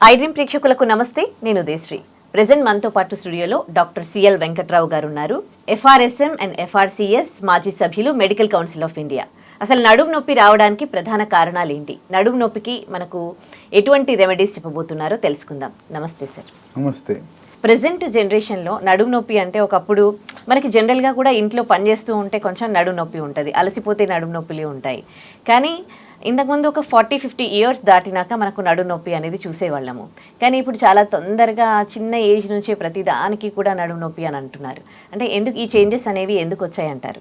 ఐడ్రీమ్ ప్రేక్షకులకు నమస్తే. నేను ఉదయశ్రీ. ప్రెజెంట్ మనతో పాటు స్టూడియోలో డాక్టర్ సిఎల్ వెంకట్రావు గారు ఉన్నారు. ఎఫ్ఆర్ఎస్ఎం అండ్ ఎఫ్ఆర్సిఎస్ మాజీ సభ్యులు, మెడికల్ కౌన్సిల్ ఆఫ్ ఇండియా. అసలు నడుము నొప్పి రావడానికి ప్రధాన కారణాలు ఏంటి, నడుము నొప్పికి మనకు ఎటువంటి రెమెడీస్ చెప్పబోతున్నారో తెలుసుకుందాం. నమస్తే సార్. నమస్తే. ప్రెజెంట్ జనరేషన్లో నడుము నొప్పి అంటే ఒకప్పుడు మనకి జనరల్గా కూడా ఇంట్లో పనిచేస్తూ ఉంటే కొంచెం నడుము నొప్పి ఉంటుంది, అలసిపోతే నడుము నొప్పులు ఉంటాయి. కానీ ఇంతకుముందు ఒక 40-50 ఇయర్స్ దాటినాక మనకు నడుము నొప్పి అనేది చూసేవాళ్ళము. కానీ ఇప్పుడు చాలా తొందరగా చిన్న ఏజ్ నుంచే ప్రతి దానికి కూడా నడుము నొప్పి అని అంటున్నారు. అంటే ఎందుకు ఈ చేంజెస్ అనేవి ఎందుకు వచ్చాయంటారు?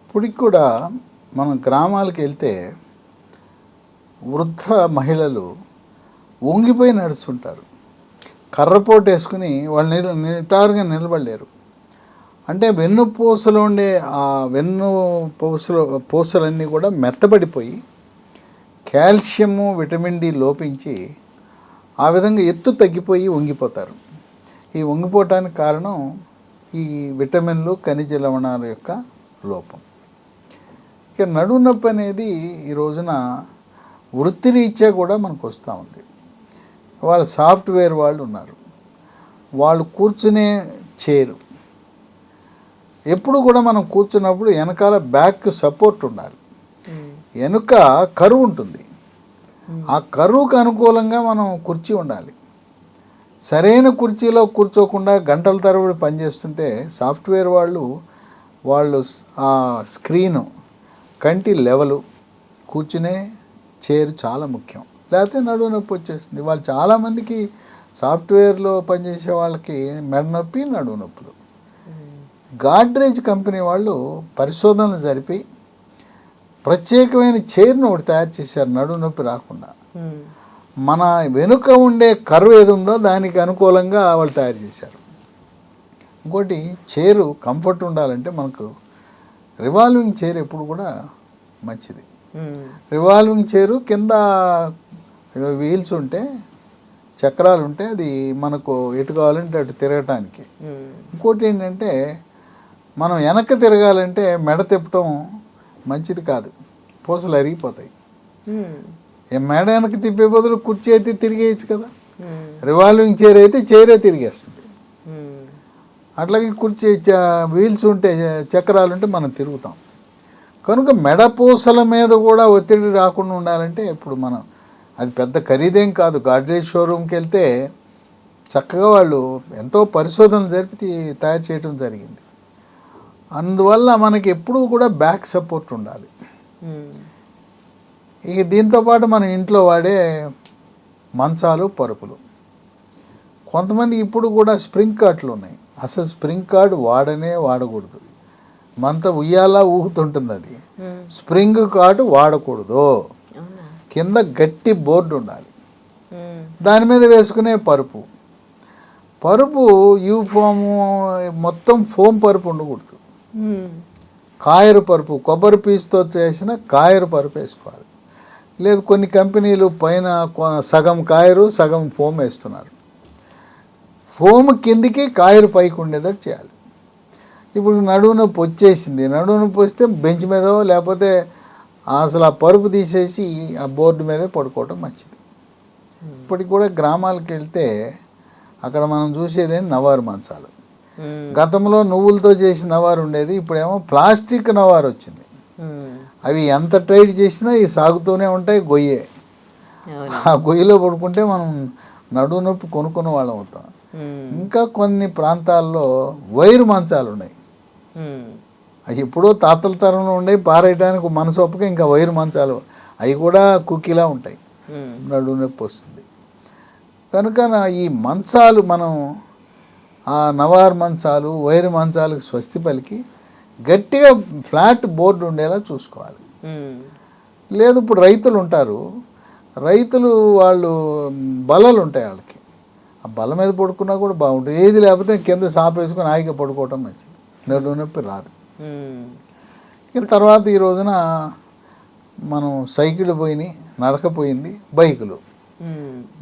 ఇప్పటికి కూడా మనం గ్రామాలకు వెళ్తే వృద్ధ మహిళలు వంగిపోయి నడుస్తుంటారు. కర్రపోటు వేసుకుని వాళ్ళు నిటారుగా నిలబడలేరు. అంటే వెన్ను పూసలు ఉండే ఆ వెన్ను పూసలన్నీ కూడా మెత్తబడిపోయి కాల్షియము, విటమిన్ డి లోపించి ఆ విధంగా ఎత్తు తగ్గిపోయి వంగిపోతారు. ఈ వంగిపోవటానికి కారణం ఈ విటమిన్లు, ఖనిజ లవణాల యొక్క లోపం. ఇక నడుము నొప్పి అనేది ఈ రోజున వృత్తిరీత్యా కూడా మనకు వస్తూ ఉంది. వాళ్ళ సాఫ్ట్వేర్ వాళ్ళు ఉన్నారు, వాళ్ళు కూర్చునే చైరు ఎప్పుడు కూడా మనం కూర్చున్నప్పుడు వెనకాల బ్యాక్ సపోర్ట్ ఉండాలి. వెనుక కరువు ఉంటుంది, ఆ కరువుకు అనుకూలంగా మనం కుర్చీ ఉండాలి. సరైన కుర్చీలో కూర్చోకుండా గంటల తరబడి పనిచేస్తుంటే సాఫ్ట్వేర్ వాళ్ళు ఆ స్క్రీను, కంటి లెవెలు, కూర్చునే చైర్ చాలా ముఖ్యం. లేకపోతే నడుము నొప్పి వచ్చేస్తుంది. వాళ్ళు చాలామందికి సాఫ్ట్వేర్లో పనిచేసే వాళ్ళకి మెడ నొప్పి, నడుము నొప్పులు. గాడ్రేజ్ కంపెనీ వాళ్ళు పరిశోధనలు జరిపి ప్రత్యేకమైన చైర్ను ఒకటి తయారు చేశారు నడుము నొప్పి రాకుండా. మన వెనుక ఉండే కర్వ్ ఏది ఉందో దానికి అనుకూలంగా వాళ్ళు తయారు చేశారు. ఇంకోటి, చైరు కంఫర్ట్ ఉండాలంటే మనకు రివాల్వింగ్ చైర్ ఎప్పుడు కూడా మంచిది. రివాల్వింగ్ చైరు కింద వీల్స్ ఉంటే, చక్రాలు ఉంటే అది మనకు ఎటు కావాలంటే అటు తిరగటానికి. ఇంకోటి ఏంటంటే, మనం వెనక్కి తిరగాలంటే మెడ తిప్పటం మంచిది కాదు, పూసలు అరిగిపోతాయి. మెడ వెనక్కి తిప్పే బదులు కుర్చీ అయితే తిరిగేయచ్చు కదా. రివాల్వింగ్ చైర్ అయితే చైరే తిరిగేస్తుంది. అట్లాగే కుర్చీ వీల్స్ ఉంటే, చక్రాలు ఉంటే మనం తిరుగుతాం. కనుక మెడ పూసల మీద కూడా ఒత్తిడి రాకుండా ఉండాలంటే ఇప్పుడు మనం, అది పెద్ద ఖరీదేం కాదు, గాడ్రేజ్ షోరూమ్కి వెళ్తే చక్కగా వాళ్ళు ఎంతో పరిశోధన జరిపి తయారు చేయడం జరిగింది. అందువల్ల మనకి ఎప్పుడూ కూడా బ్యాక్ సపోర్ట్ ఉండాలి. ఇక దీంతోపాటు మన ఇంట్లో వాడే మంచాలు, పరుపులు. కొంతమంది ఇప్పుడు కూడా స్ప్రింగ్ కార్ట్లు ఉన్నాయి. అసలు స్ప్రింగ్ కార్డ్ వాడకూడదు. మంత ఉయ్యాలా ఊగుతుంటుంది, అది స్ప్రింగ్ కార్డ్ వాడకూడదు. కింద గట్టి బోర్డు ఉండాలి, దాని మీద వేసుకునే పరుపు యూఫోము, మొత్తం ఫోమ్ పరుపు ఉండకూడదు. కాయరు పరుపు, కొబ్బరి పీచుతో చేసిన కాయరు పరుపు వేసుకోవాలి. లేదు, కొన్ని కంపెనీలు పైన సగం కాయరు సగం ఫోమ్ వేస్తున్నారు. ఫోమ్ కిందికి కాయరు పైకి ఉండేటట్టు చేయాలి. ఇప్పుడు నడుము నొప్పి వచ్చేసింది, నడుము నొప్పి వస్తే బెంచ్ మీద లేకపోతే అసలు ఆ పరుపు తీసేసి ఆ బోర్డు మీదే పడుకోవటం మంచిది. ఇప్పటికి కూడా గ్రామాలకు వెళ్తే అక్కడ మనం చూసేది నవారు మంచాలు. గతంలో నువ్వులతో చేసిన నవారు ఉండేది, ఇప్పుడేమో ప్లాస్టిక్ నవారు వచ్చింది. అవి ఎంత టైట్ చేసినా ఇవి సాగుతూనే ఉంటాయి, గొయ్యే. ఆ గొయ్యిలో పడుకుంటే మనం నడుము నొప్పి కొనుక్కున్న వాళ్ళం అవుతాం. ఇంకా కొన్ని ప్రాంతాల్లో వైరు మంచాలు ఉన్నాయి. అవి ఎప్పుడో తాతల తరంలో ఉండే పారేయడానికి మనసు ఒప్పక ఇంకా వైరు మంచాలు, అవి కూడా కుక్కీలా ఉంటాయి, నడుము నొప్పి వస్తుంది. కనుక ఈ మంచాలు మనం ఆ నవారు మంచాలు, వైరు మంచాలకు స్వస్తి పలికి గట్టిగా ఫ్లాట్ బోర్డు ఉండేలా చూసుకోవాలి. లేదు, ఇప్పుడు రైతులు ఉంటారు, రైతులు వాళ్ళు బల్లలు ఉంటాయి వాళ్ళకి, ఆ బల్ల మీద పడుకున్నా కూడా బాగుంటుంది. ఏది లేకపోతే కింద సాప వేసుకొని హాయిగా పడుకోవటం మంచిది, నడుము నొప్పి రాదు. ఇక తర్వాత ఈ రోజున మనం సైకిల్ పోయినాయి, నడకపోయింది,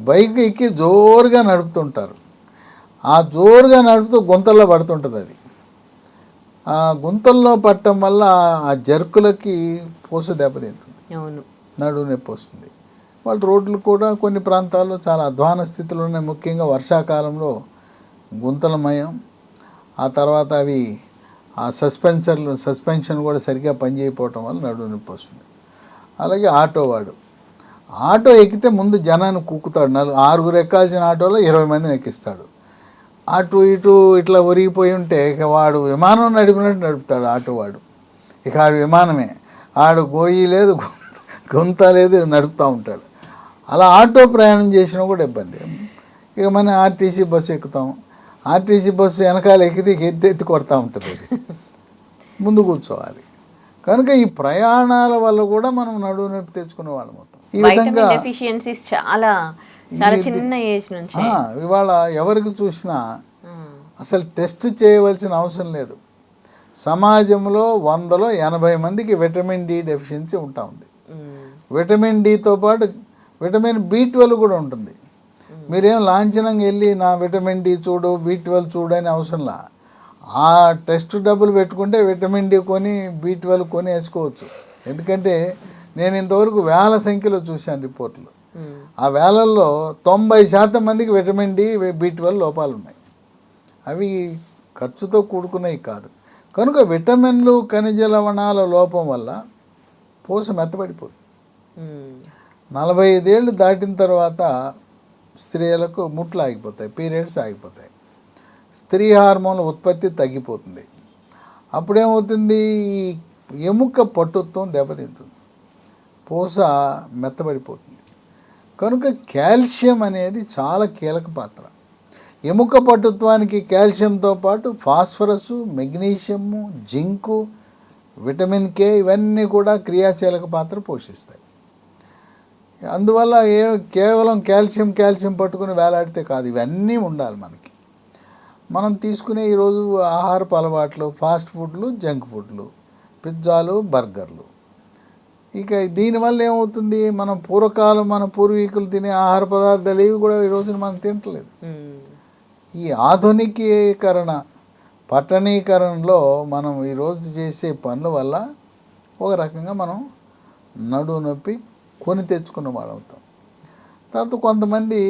బైక్ ఎక్కి జోరుగా నడుపుతుంటారు. ఆ జోరుగా నడుపుతూ గుంతల్లో పడుతుంటుంది. అది ఆ గుంతల్లో పట్టడం వల్ల ఆ జర్కులకి పూస దెబ్బతింటుంది, నడుము నొప్పి వస్తుంది. వాళ్ళు రోడ్లు కూడా కొన్ని ప్రాంతాల్లో చాలా అధ్వాన స్థితిలో ఉన్నాయి. ముఖ్యంగా వర్షాకాలంలో గుంతలమయం. ఆ తర్వాత అవి ఆ సస్పెన్షన్ కూడా సరిగ్గా పనిచేయకపోవటం వల్ల నడుము నొప్పి వస్తుంది. అలాగే ఆటో వాడు ఆటో ఎక్కితే ముందు జనాన్ని కుక్కుతాడు. 6 ఎక్కాల్సిన ఆటోలో 20 మందిని ఎక్కిస్తాడు. అటు ఇటు ఇట్లా ఒరిగిపోయి ఉంటే ఇక వాడు విమానం నడిపినట్టు నడుపుతాడు ఆటో వాడు. ఇక ఆడు విమానమే, ఆడు గోయి లేదు గుంత లేదు, నడుపుతూ ఉంటాడు. అలా ఆటో ప్రయాణం చేసినా కూడా ఇబ్బంది. ఇక మనం ఆర్టీసీ బస్సు ఎక్కుతాం. ఆర్టీసీ బస్సు వెనకాల ఎక్కితే ఎత్తి కొడతా ఉంటుంది, అది ముందు కూర్చోవాలి. కనుక ఈ ప్రయాణాల వల్ల కూడా మనం నడుము నొప్పి తెచ్చుకునే వాళ్ళం మొత్తం. ఈ విధంగా డెఫిషియన్సీస్ చాలా చాలా చిన్న ఏజ్ నుంచి ఇవాళ ఎవరికి చూసినా అసలు టెస్ట్ చేయవలసిన అవసరం లేదు. సమాజంలో 100లో 80 మందికి విటమిన్ డి డెఫిషియన్సీ ఉంటా ఉంది. విటమిన్ డితో పాటు విటమిన్ B12 కూడా ఉంటుంది. మీరేం లాంఛనంగా వెళ్ళి నా విటమిన్ డి చూడు, B12 చూడు అని అవసరంలా. ఆ టెస్ట్ డబ్బులు పెట్టుకుంటే విటమిన్ డి కొని B12 కొని వేసుకోవచ్చు. ఎందుకంటే నేను ఇంతవరకు వేల సంఖ్యలో చూశాను రిపోర్ట్లు. ఆ వేలల్లో 90% మందికి విటమిన్ డి B12 లోపాలు ఉన్నాయి. అవి ఖర్చుతో కూడుకున్నవి కాదు. కనుక విటమిన్లు ఖనిజ లవణాల లోపం వల్ల పూస మెత్తబడిపోతుంది. 45 ఏళ్ళు దాటిన తర్వాత స్త్రీలకు ముట్లు ఆగిపోతాయి, పీరియడ్స్ ఆగిపోతాయి, స్త్రీ హార్మోన్ల ఉత్పత్తి తగ్గిపోతుంది. అప్పుడేమవుతుంది, ఈ ఎముక పట్టుత్వం దెబ్బతింటుంది, పూస మెత్తబడిపోతుంది. కనుక కాల్షియం అనేది చాలా కీలక పాత్ర. ఎముక పట్టుత్వానికి కాల్షియంతో పాటు ఫాస్ఫరస్, మెగ్నీషియము, జింకు, విటమిన్ కే ఇవన్నీ కూడా క్రియాశీలక పాత్ర పోషిస్తాయి. అందువల్ల కేవలం కాల్షియం పట్టుకుని వేలాడితే కాదు, ఇవన్నీ ఉండాలి మనకి. మనం తీసుకునే ఈరోజు ఆహారపు అలవాట్లు, ఫాస్ట్ ఫుడ్లు, జంక్ ఫుడ్లు, పిజ్జాలు, బర్గర్లు. ఇక దీనివల్ల ఏమవుతుంది, మనం పూర్వకాలం మన పూర్వీకులు తినే ఆహార పదార్థాలు ఇవి కూడా ఈరోజు మనం తింటలేదు. ఈ ఆధునికీకరణ, పట్టణీకరణలో మనం ఈరోజు చేసే పనుల వల్ల ఒక రకంగా మనం నడుము నొప్పి కొని తెచ్చుకున్న వాళ్ళు అవుతాం. తర్వాత కొంతమంది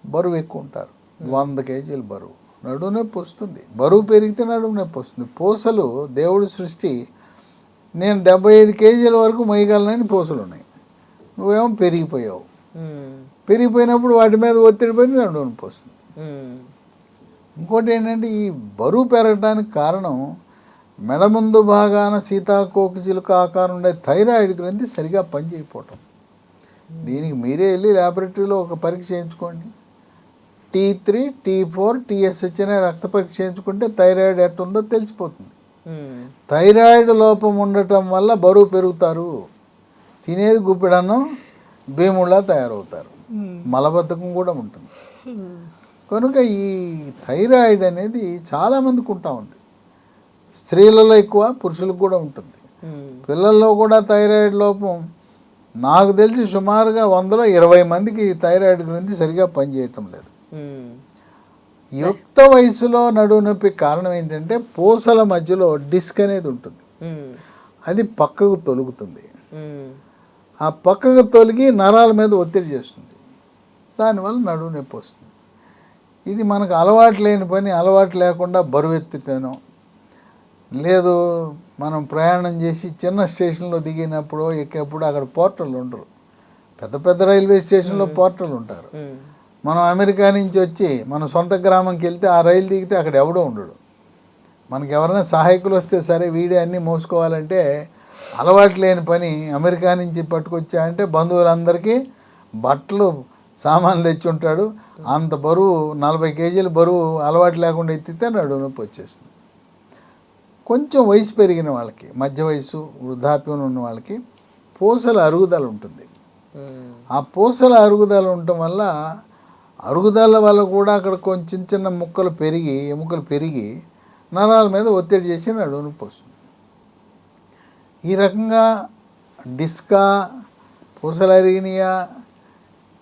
బరువు ఎక్కువ ఉంటారు, 100 కేజీలు బరువు, నడుము నొప్పి వస్తుంది. బరువు పెరిగితే నడుము నొప్పి వస్తుంది. పూసలు దేవుడి సృష్టి, నేను 75 కేజీల వరకు మొయ్యగలనని పూసలు ఉన్నాయి, నువ్వేమో పెరిగిపోయావు. పెరిగిపోయినప్పుడు వాటి మీద ఒత్తిడి పడి నడుము నొప్పి వస్తుంది. ఇంకోటి ఏంటంటే, ఈ బరువు పెరగడానికి కారణం మెడ ముందు భాగాన సీతాకోకచిలుక ఆకారం ఉండే థైరాయిడ్ గ్రంథి సరిగా పనిచేయకపోవటం. దీనికి మీరే వెళ్ళి ల్యాబొరేటరీలో ఒక పరీక్ష చేయించుకోండి. T3, T4, TSH అనే రక్త పరీక్ష చేయించుకుంటే థైరాయిడ్ ఎట్టుందో తెలిసిపోతుంది. థైరాయిడ్ లోపం ఉండటం వల్ల బరువు పెరుగుతారు, తినేది గుప్పెడన్నం భీముళ్ళ తయారవుతారు, మలబద్ధకం కూడా ఉంటుంది. కనుక ఈ థైరాయిడ్ అనేది చాలామందికి ఉంటా ఉంది. స్త్రీలలో ఎక్కువ, పురుషులకు కూడా ఉంటుంది. పిల్లల్లో కూడా థైరాయిడ్ లోపం నాకు తెలిసి సుమారుగా 100లో 20 మందికి థైరాయిడ్ గ్రంథి సరిగా పనిచేయటం లేదు. యుక్త వయసులో నడుము నొప్పి కారణం ఏంటంటే, పూసల మధ్యలో డిస్క్ అనేది ఉంటుంది, అది పక్కకు తొలుగుతుంది. ఆ పక్కకు తొలగి నరాల మీద ఒత్తిడి చేస్తుంది, దానివల్ల నడుము నొప్పి వస్తుంది. ఇది మనకు అలవాటు లేని పని. అలవాటు లేకుండా బరువు ఎత్తితేనో, లేదు మనం ప్రయాణం చేసి చిన్న స్టేషన్లో దిగినప్పుడు ఎక్కినప్పుడు అక్కడ పోర్టర్లు ఉండరు. పెద్ద పెద్ద రైల్వే స్టేషన్లో పోర్టర్లు ఉంటారు. మనం అమెరికా నుంచి వచ్చి మన సొంత గ్రామంకి వెళ్తే ఆ రైలు దిగితే అక్కడ ఎవడో ఉండడు. మనకి ఎవరైనా సహాయకులు వస్తే సరే వీడే అన్నీ మోసుకోవాలంటే అలవాటు లేని పని. అమెరికా నుంచి పట్టుకొచ్చా అంటే బంధువులందరికీ బట్టలు సామాన్లు తెచ్చి ఉంటాడు. అంత బరువు 40 కేజీల బరువు అలవాటు లేకుండా ఎత్తితే నడుము నొప్పి వచ్చేస్తుంది. కొంచెం వయసు పెరిగిన వాళ్ళకి, మధ్య వయసు, వృద్ధాప్యం ఉన్న వాళ్ళకి పూసల అరుగుదల ఉంటుంది. ఆ పూసల అరుగుదల ఉండటం వల్ల, అరుగుదల వల్ల కూడా అక్కడ కొంచెం చిన్న ముక్కలు పెరిగి, ఎముకలు పెరిగి నరాల మీద ఒత్తిడి చేసి నడుము నొప్పి వస్తుంది. ఈ రకంగా డిస్కా, పూసలు అరిగినాయా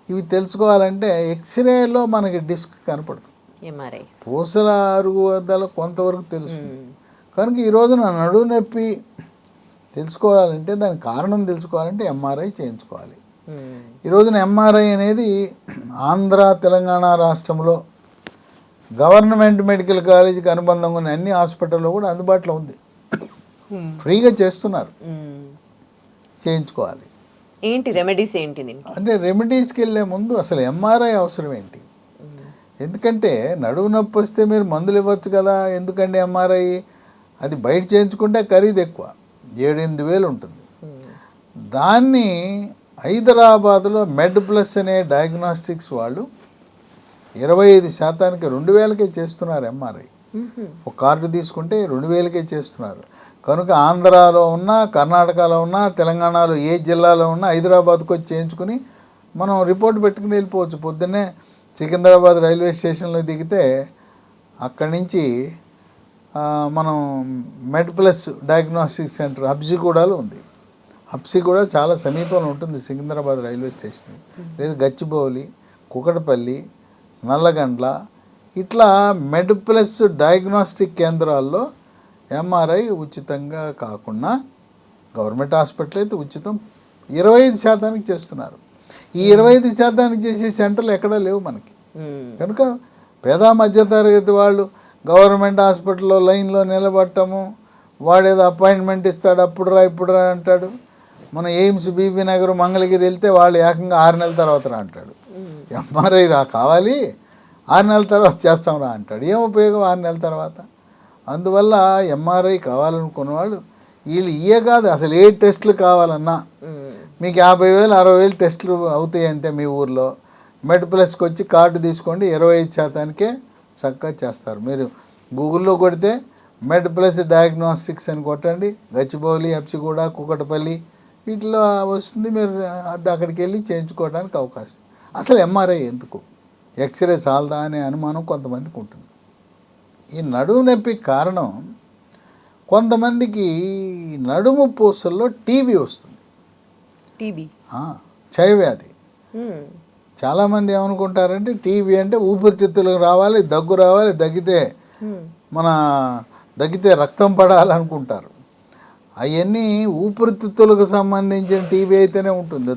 ఇవి తెలుసుకోవాలంటే ఎక్స్రేలో మనకి డిస్క్ కనపడుతుంది, పూసల అరుగుదల కొంతవరకు తెలుసు. కనుక ఈ రోజున నడుము నొప్పి తెలుసుకోవాలంటే, దాని కారణం తెలుసుకోవాలంటే MRI చేయించుకోవాలి. ఈ రోజున ఎంఆర్ఐ అనేది ఆంధ్ర తెలంగాణ రాష్ట్రంలో గవర్నమెంట్ మెడికల్ కాలేజీకి అనుబంధంగా ఉన్న అన్ని హాస్పిటల్లో కూడా అందుబాటులో ఉంది, ఫ్రీగా చేస్తున్నారు, చేయించుకోవాలి. ఏంటి రెమెడీస్ ఏంటి అంటే రెమెడీస్కి వెళ్ళే ముందు అసలు ఎంఆర్ఐ అవసరం ఏంటి? ఎందుకంటే నడువు నొప్పి వస్తే మీరు మందులు ఇవ్వచ్చు కదా, ఎందుకంటే ఎంఆర్ఐ అది బయట చేయించుకుంటే ఖరీదు ఎక్కువ, 7-8 వేలు ఉంటుంది. దాన్ని హైదరాబాద్లో మెడ్ ప్లస్ అనే డయాగ్నోస్టిక్స్ వాళ్ళు 25% 2,000కే చేస్తున్నారు ఎంఆర్ఐ. ఒక కార్డు తీసుకుంటే 2,000కే చేస్తున్నారు. కనుక ఆంధ్రాలో ఉన్నా, కర్ణాటకలో ఉన్నా, తెలంగాణలో ఏ జిల్లాలో ఉన్నా హైదరాబాద్కి వచ్చి చేయించుకుని మనం రిపోర్ట్ పెట్టుకుని వెళ్ళిపోవచ్చు. పొద్దున్నే సికింద్రాబాద్ రైల్వే స్టేషన్లో దిగితే అక్కడి నుంచి మనం మెడ్ ప్లస్ డయాగ్నోస్టిక్ సెంటర్ హబ్సిగూడలో ఉంది. హబ్సిగూడ చాలా సమీపంలో ఉంటుంది సికింద్రాబాద్ రైల్వే స్టేషన్. లేదు గచ్చిబౌలి, కుకటపల్లి, నల్లగండ్ల, ఇట్లా మెడ్ ప్లస్ డయాగ్నోస్టిక్ కేంద్రాల్లో ఎంఆర్ఐ ఉచితంగా కాకుండా గవర్నమెంట్ హాస్పిటల్ అయితే ఉచితం 25% చేస్తున్నారు. ఈ 25% చేసే సెంటర్లు ఎక్కడా లేవు మనకి. కనుక పేద మధ్యతరగతి వాళ్ళు గవర్నమెంట్ హాస్పిటల్లో లైన్లో నిలబడటము, వాడేదో అపాయింట్మెంట్ ఇస్తాడు, అప్పుడు రా ఇప్పుడు రా అంటాడు. మన ఎయిమ్స్, బీబీ నగర్, మంగళగిరి వెళ్తే వాళ్ళు ఏకంగా 6 నెలల తర్వాత రా అంటాడు. ఎంఆర్ఐ కావాలి 6 నెలల తర్వాత చేస్తాం రా అంటాడు. ఏం ఉపయోగం 6 నెలల తర్వాత? అందువల్ల ఎంఆర్ఐ కావాలనుకున్న వాళ్ళు వీళ్ళు ఇయే కాదు, అసలు ఏ టెస్టులు కావాలన్నా మీకు 50,000 60,000 టెస్టులు అవుతాయి అంటే మీ ఊర్లో మెడ్ ప్లస్కి వచ్చి కార్డు తీసుకోండి, 25%కే చక్కగా చేస్తారు. మీరు గూగుల్లో కొడితే మెడ్ ప్లస్ డయాగ్నోస్టిక్స్ అని కొట్టండి, గచ్చిబౌలి, హబ్సిగూడ, కుకటపల్లి వీటిలో వస్తుంది. మీరు అక్కడికి వెళ్ళి చేయించుకోవడానికి అవకాశం. అసలు ఎంఆర్ఐ ఎందుకు? ఎక్స్రే చాలదా అనే అనుమానం కొంతమందికి ఉంటుంది. ఈ నడుము నొప్పికి కారణం కొంతమందికి నడుము పూసల్లో టీబీ వస్తుంది. టీబీ క్షయవ్యాధి. చాలామంది ఏమనుకుంటారంటే టీబీ అంటే ఊపిరితిత్తులకు రావాలి, దగ్గు రావాలి, దగ్గితే రక్తం పడాలనుకుంటారు. అవన్నీ ఊపిరితిత్తులకు సంబంధించిన టీబీ అయితేనే ఉంటుంది.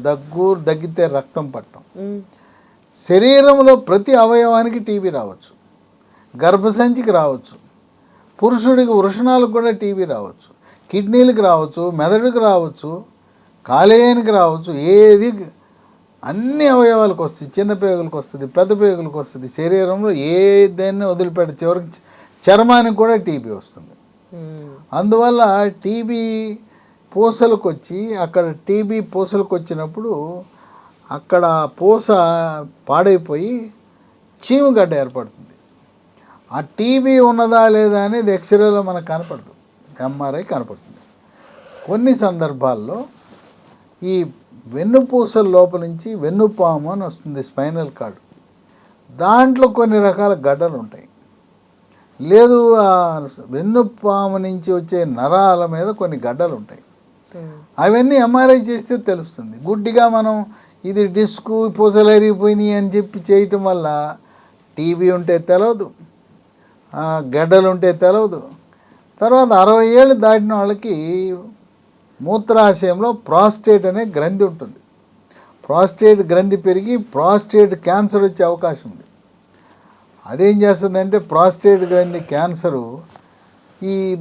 దగ్గితే రక్తం పట్టడం. శరీరంలో ప్రతి అవయవానికి టీబీ రావచ్చు, గర్భసంచికి రావచ్చు, పురుషుడికి వృషణాలకు కూడా టీబీ రావచ్చు, కిడ్నీలకు రావచ్చు, మెదడుకు రావచ్చు, కాలేయానికి రావచ్చు. ఏది అన్ని అవయవాలకు వస్తుంది. చిన్న పేగులకు వస్తుంది, పెద్ద పేగులకు వస్తుంది. శరీరంలో ఏదైనా వదిలిపెట్టి చివరికి చర్మానికి కూడా టీబీ వస్తుంది. అందువల్ల టీబీ పూసలకు వచ్చి అక్కడ టీబీ పూసలకు వచ్చినప్పుడు అక్కడ పూస పాడైపోయి చీమగడ్డ ఏర్పడుతుంది. ఆ టీబీ ఉన్నదా లేదా అనేది ఎక్స్రేలో మనకు కనపడదు, ఎంఆర్ఐ కనపడుతుంది. కొన్ని సందర్భాల్లో ఈ వెన్నుపూసల లోపల నుంచి వెన్నుపాము అని వస్తుంది, స్పైనల్ కార్డ్. దాంట్లో కొన్ని రకాల గడ్డలు ఉంటాయి. లేదు ఆ వెన్నుపాము నుంచి వచ్చే నరాల మీద కొన్ని గడ్డలు ఉంటాయి. అవన్నీ ఎంఆర్ఐ చేస్తే తెలుస్తుంది. గుడ్డిగా మనం ఇది డిస్కు పూసలు అరిగిపోయినాయి అని చెప్పి చేయటం వల్ల టీబీ ఉంటే తెలవదు, గడ్డలు ఉంటే తెలవదు. తర్వాత 60 ఏళ్ళు దాటిన వాళ్ళకి మూత్రాశయంలో ప్రాస్టేట్ అనే గ్రంథి ఉంటుంది. ప్రాస్టేట్ గ్రంథి పెరిగి ప్రాస్టేట్ క్యాన్సర్ వచ్చే అవకాశం ఉంది. అదేం చేస్తుందంటే ప్రాస్టేట్ గ్రంథి క్యాన్సరు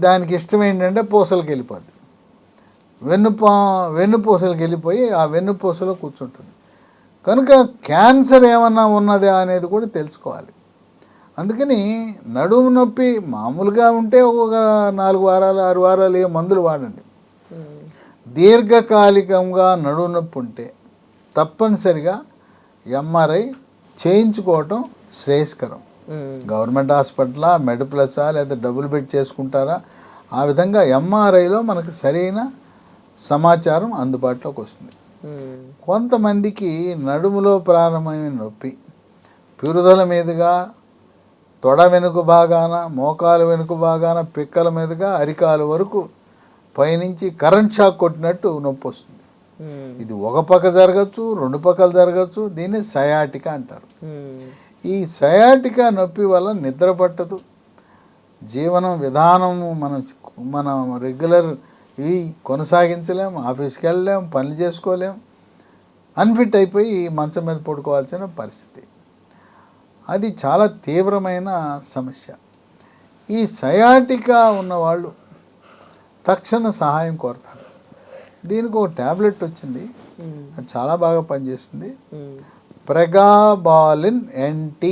దానికి ఇష్టం ఏంటంటే పూసలకు వెళ్ళిపోద్ది. వెన్నుపూసలకు వెళ్ళిపోయి ఆ వెన్నుపూసలో కూర్చుంటుంది. కనుక క్యాన్సర్ ఏమన్నా ఉన్నదా అనేది కూడా తెలుసుకోవాలి. అందుకని నడుము నొప్పి మామూలుగా ఉంటే ఒక 4 వారాలు 6 వారాలు ఏ మందులు వాడండి. దీర్ఘకాలికంగా నడుము నొప్పి ఉంటే తప్పనిసరిగా ఎంఆర్ఐ చేయించుకోవటం శ్రేయస్కరం. గవర్నమెంట్ హాస్పిటలా, మెడ్ ప్లస్సా, లేదా డబుల్ బెడ్ చేసుకుంటారా, ఆ విధంగా ఎంఆర్ఐలో మనకు సరైన సమాచారం అందుబాటులోకి వస్తుంది. కొంతమందికి నడుములో ప్రారంభమైన నొప్పి పిరుదల మీదుగా, తొడ వెనుక భాగాన, మోకాలు వెనుక భాగాన, పిక్కల మీదుగా అరికాలు వరకు పైనుంచి కరెంట్ షాక్ కొట్టినట్టు నొప్పి వస్తుంది. ఇది ఒక పక్క జరగచ్చు, 2 పక్కలు జరగచ్చు. దీన్ని సయాటికా అంటారు. ఈ సయాటికా నొప్పి వల్ల నిద్ర పట్టదు, జీవనం విధానము మనం రెగ్యులర్ ఇవి కొనసాగించలేం, ఆఫీస్కి వెళ్ళలేం, పనులు చేసుకోలేం. అన్ఫిట్ అయిపోయి మంచం మీద పడుకోవాల్సిన పరిస్థితి. అది చాలా తీవ్రమైన సమస్య. ఈ సయాటికా ఉన్నవాళ్ళు తక్షణ సహాయం కోరతారు. దీనికి ఒక ట్యాబ్లెట్ వచ్చింది, అది చాలా బాగా పనిచేస్తుంది. ప్రెగాబాలిన్ NT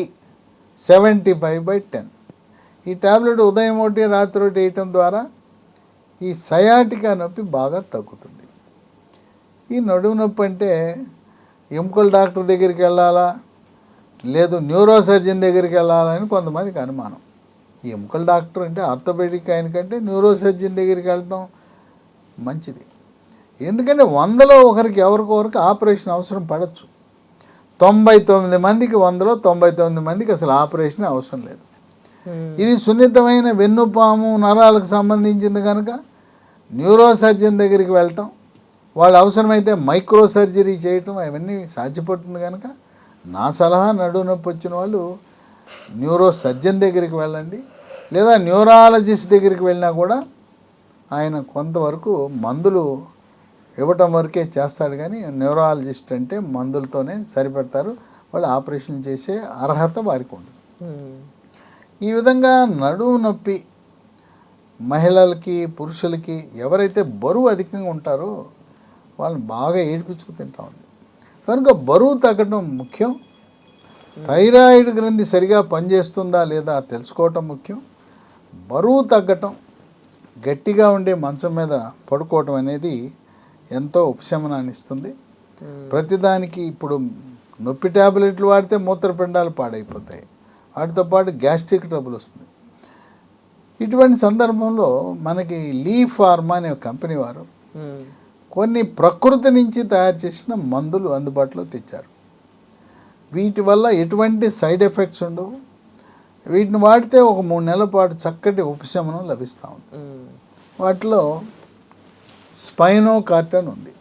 75/10. ఈ ట్యాబ్లెట్ ఉదయం ఒకటి రాత్రి ఒకటి వేయటం ద్వారా ఈ సయాటికా నొప్పి బాగా తగ్గుతుంది. ఈ నడుము నొప్పి అంటే ఎముకల డాక్టర్ దగ్గరికి వెళ్ళాలా, లేదు న్యూరో సర్జన్ దగ్గరికి వెళ్ళాలా అని కొంతమందికి అనుమానం. ఈ ఎముకల డాక్టర్ అంటే ఆర్థోపెడిక్ ఆయన కంటే న్యూరో సర్జన్ దగ్గరికి వెళ్ళడం మంచిది. ఎందుకంటే 100లో ఒకరికి ఎవరికొకరికి ఆపరేషన్ అవసరం పడవచ్చు. 99 మందికి 100లో 99 మందికి అసలు ఆపరేషన్ అవసరం లేదు. ఇది సున్నితమైన వెన్నుపాము నరాలకు సంబంధించింది కనుక న్యూరో సర్జన్ దగ్గరికి వెళ్ళటం, వాళ్ళు అవసరమైతే మైక్రో సర్జరీ చేయటం అవన్నీ సాధ్యపడుతుంది కనుక నా సలహా నడుము నొప్పి వచ్చిన వాళ్ళు న్యూరో సర్జన్ దగ్గరికి వెళ్ళండి, లేదా న్యూరాలజిస్ట్ దగ్గరికి వెళ్ళినా కూడా ఆయన కొంతవరకు మందులు ఇవ్వటం వరకే చేస్తాడు. కానీ న్యూరాలజిస్ట్ అంటే మందులతోనే సరిపెడతారు, వాళ్ళు ఆపరేషన్ చేసే అర్హత వారికి ఉంటుంది. ఈ విధంగా నడుము నొప్పి మహిళలకి పురుషులకి ఎవరైతే బరువు అధికంగా ఉంటారో వాళ్ళని బాగా ఏడిపించుకు తింటా ఉంది కనుక బరువు తగ్గడం ముఖ్యం. థైరాయిడ్ గ్రంథి సరిగా పనిచేస్తుందా లేదా తెలుసుకోవటం ముఖ్యం. బరువు తగ్గటం, గట్టిగా ఉండే మంచం మీద పడుకోవటం అనేది ఎంతో ఉపశమనాన్ని ఇస్తుంది. ప్రతిదానికి ఇప్పుడు నొప్పి ట్యాబ్లెట్లు వాడితే మూత్రపిండాలు పాడైపోతాయి, వాటితో పాటు గ్యాస్ట్రిక్ ట్రబుల్ వస్తుంది. ఇటువంటి సందర్భంలో మనకి లీ ఫార్మా అనే కంపెనీ వారు కొన్ని ప్రకృతి నుంచి తయారు చేసిన మందులు అందుబాటులో తెచ్చారు. వీటి వల్ల ఎటువంటి సైడ్ ఎఫెక్ట్స్ ఉండవు. వీటిని వాడితే ఒక 3 నెలల పాటు చక్కటి ఉపశమనం లభిస్తూ ఉంది. వాటిలో స్పైనోకార్టన్ ఉంది.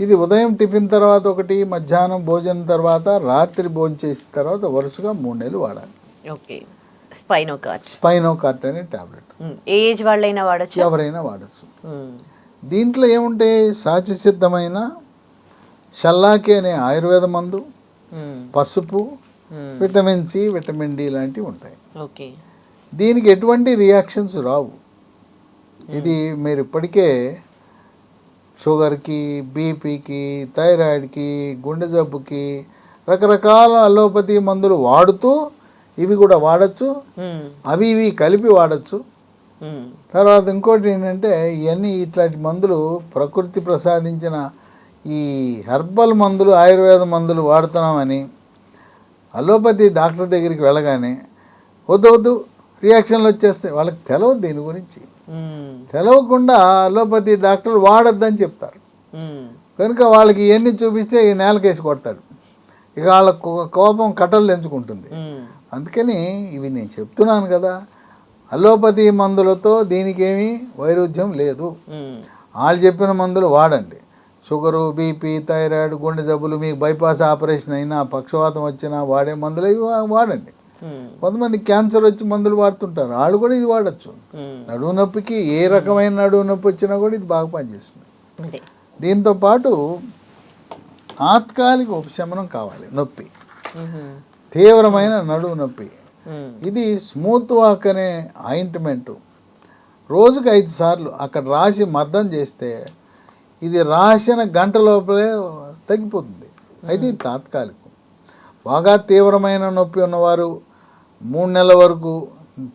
ఇది ఉదయం టిఫిన్ తర్వాత ఒకటి, మధ్యాహ్నం భోజనం తర్వాత, రాత్రి భోజనం చేసిన తర్వాత వరుసగా 3 నెలలు వాడాలి. ఓకే. స్పైనోకార్ట్ అనే టాబ్లెట్ ఏజ్ వాళ్ళైనా వాడచ్చు, ఎవరైనా వాడచ్చు. దీంట్లో ఏముంటాయి, సహజసిద్ధమైన షల్లాకి అనే ఆయుర్వేద మందు, పసుపు, విటమిన్ C, విటమిన్ D లాంటివి ఉంటాయి. ఓకే. దీనికి ఎటువంటి రియాక్షన్స్ రావు. ఇది మీరు ఇప్పటికే షుగర్కి, బీపీకి, థైరాయిడ్కి, గుండె జబ్బుకి రకరకాల అలోపతి మందులు వాడుతూ ఇవి కూడా వాడచ్చు, అవి ఇవి కలిపి వాడచ్చు. తర్వాత ఇంకోటి ఏంటంటే ఇవన్నీ ఇట్లాంటి మందులు ప్రకృతి ప్రసాదించిన ఈ హెర్బల్ మందులు, ఆయుర్వేద మందులు వాడుతున్నామని అలోపతి డాక్టర్ దగ్గరికి వెళ్ళగానే వద్దు రియాక్షన్లు వచ్చేస్తాయి. వాళ్ళకి తెలవదు, దీని గురించి తెలవకుండా అలోపతి డాక్టర్లు వాడొద్దని చెప్తారు. కనుక వాళ్ళకి ఇవన్నీ చూపిస్తే ఈ నేలకేసి కొడతాడు, ఇక వాళ్ళ కోపం కట్టలు తెంచుకుంటుంది. అందుకని ఇవి నేను చెప్తున్నాను కదా, అలోపతి మందులతో దీనికి ఏమీ వైరుధ్యం లేదు. వాళ్ళు చెప్పిన మందులు వాడండి. షుగరు, బీపీ, థైరాయిడ్, గుండె జబ్బులు, మీకు బైపాస్ ఆపరేషన్ అయినా, పక్షవాతం వచ్చినా వాడే మందులు ఇవి వాడండి. కొంతమంది క్యాన్సర్ వచ్చి మందులు వాడుతుంటారు, వాళ్ళు కూడా ఇది వాడచ్చు. నడుము నొప్పికి ఏ రకమైన నడుము నొప్పి వచ్చినా కూడా ఇది బాగా పనిచేస్తుంది. దీంతో పాటు తాత్కాలిక ఉపశమనం కావాలి. నొప్పి, తీవ్రమైన నడుము నొప్పి, ఇది స్మూత్ వాక్ అనే ఆయింట్మెంటు రోజుకి 5 సార్లు అక్కడ రాసి మర్దం చేస్తే ఇది రాసిన గంట లోపలే తగ్గిపోతుంది. అయితే ఇది తాత్కాలికం. బాగా తీవ్రమైన నొప్పి ఉన్నవారు 3 నెలల వరకు